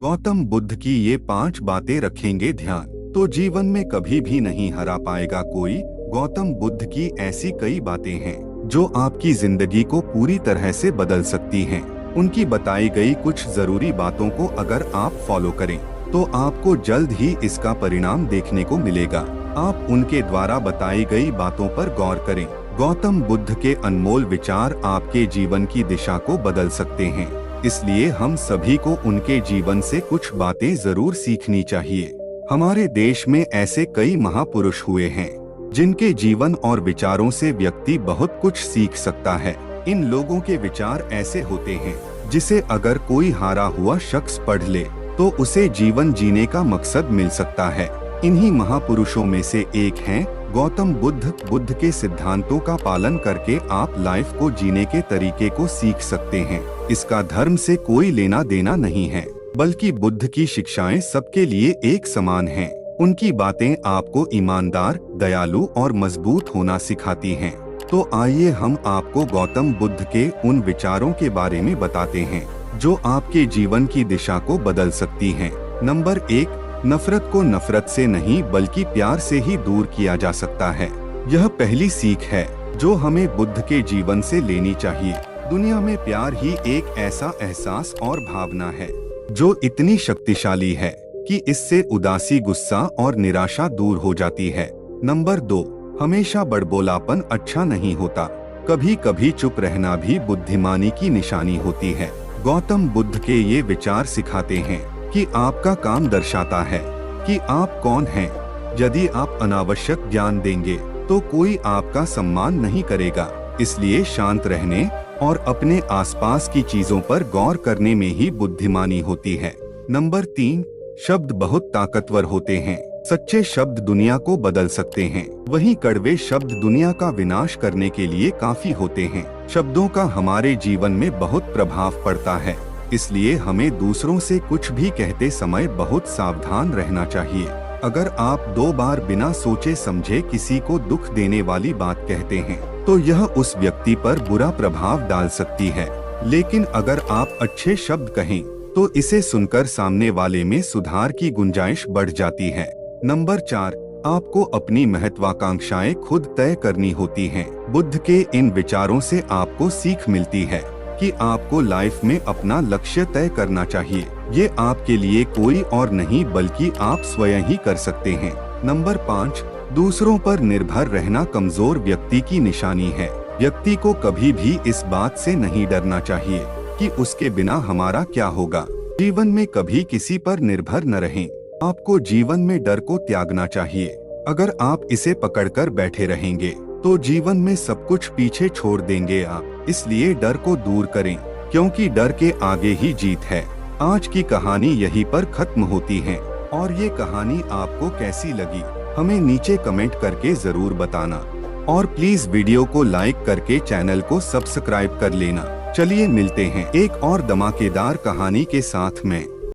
गौतम बुद्ध की ये 5 बातें रखेंगे ध्यान तो जीवन में कभी भी नहीं हरा पाएगा कोई। गौतम बुद्ध की ऐसी कई बातें हैं जो आपकी जिंदगी को पूरी तरह से बदल सकती हैं। उनकी बताई गई कुछ जरूरी बातों को अगर आप फॉलो करें तो आपको जल्द ही इसका परिणाम देखने को मिलेगा। आप उनके द्वारा बताई गई बातों पर गौर करें। गौतम बुद्ध के अनमोल विचार आपके जीवन की दिशा को बदल सकते हैं, इसलिए हम सभी को उनके जीवन से कुछ बातें जरूर सीखनी चाहिए। हमारे देश में ऐसे कई महापुरुष हुए हैं जिनके जीवन और विचारों से व्यक्ति बहुत कुछ सीख सकता है। इन लोगों के विचार ऐसे होते हैं जिसे अगर कोई हारा हुआ शख्स पढ़ ले तो उसे जीवन जीने का मकसद मिल सकता है। इन्हीं महापुरुषों में से एक हैं गौतम बुद्ध। बुद्ध के सिद्धांतों का पालन करके आप लाइफ को जीने के तरीके को सीख सकते हैं। इसका धर्म से कोई लेना देना नहीं है, बल्कि बुद्ध की शिक्षाएं सबके लिए एक समान हैं। उनकी बातें आपको ईमानदार, दयालु और मजबूत होना सिखाती हैं। तो आइए हम आपको गौतम बुद्ध के उन विचारों के बारे में बताते हैं जो आपके जीवन की दिशा को बदल सकती हैं। नंबर 1, नफरत को नफरत से नहीं बल्कि प्यार से ही दूर किया जा सकता है। यह पहली सीख है जो हमें बुद्ध के जीवन से लेनी चाहिए। दुनिया में प्यार ही एक ऐसा एहसास और भावना है जो इतनी शक्तिशाली है कि इससे उदासी, गुस्सा और निराशा दूर हो जाती है। नंबर 2, हमेशा बड़बोलापन अच्छा नहीं होता। कभी कभी चुप रहना भी बुद्धिमानी की निशानी होती है। गौतम बुद्ध के ये विचार सिखाते हैं कि आपका काम दर्शाता है कि आप कौन हैं। यदि आप अनावश्यक ज्ञान देंगे तो कोई आपका सम्मान नहीं करेगा। इसलिए शांत रहने और अपने आसपास की चीजों पर गौर करने में ही बुद्धिमानी होती है। नंबर 3, शब्द बहुत ताकतवर होते हैं। सच्चे शब्द दुनिया को बदल सकते हैं, वहीं कड़वे शब्द दुनिया का विनाश करने के लिए काफी होते हैं। शब्दों का हमारे जीवन में बहुत प्रभाव पड़ता है, इसलिए हमें दूसरों से कुछ भी कहते समय बहुत सावधान रहना चाहिए। अगर आप 2 बार बिना सोचे समझे किसी को दुख देने वाली बात कहते हैं तो यह उस व्यक्ति पर बुरा प्रभाव डाल सकती है। लेकिन अगर आप अच्छे शब्द कहें तो इसे सुनकर सामने वाले में सुधार की गुंजाइश बढ़ जाती है। नंबर 4, आपको अपनी महत्वाकांक्षाएं खुद तय करनी होती हैं। बुद्ध के इन विचारों से आपको सीख मिलती है कि आपको लाइफ में अपना लक्ष्य तय करना चाहिए। ये आपके लिए कोई और नहीं बल्कि आप स्वयं ही कर सकते हैं। नंबर 5, दूसरों पर निर्भर रहना कमजोर व्यक्ति की निशानी है। व्यक्ति को कभी भी इस बात से नहीं डरना चाहिए कि उसके बिना हमारा क्या होगा। जीवन में कभी किसी पर निर्भर न रहें। आपको जीवन में डर को त्यागना चाहिए। अगर आप इसे पकड़कर बैठे रहेंगे तो जीवन में सब कुछ पीछे छोड़ देंगे आप। इसलिए डर को दूर करें, क्योंकि डर के आगे ही जीत है। आज की कहानी यहीं पर खत्म होती है और ये कहानी आपको कैसी लगी हमें नीचे कमेंट करके जरूर बताना। और प्लीज वीडियो को लाइक करके चैनल को सब्सक्राइब कर लेना। चलिए मिलते हैं एक और धमाकेदार कहानी के साथ में।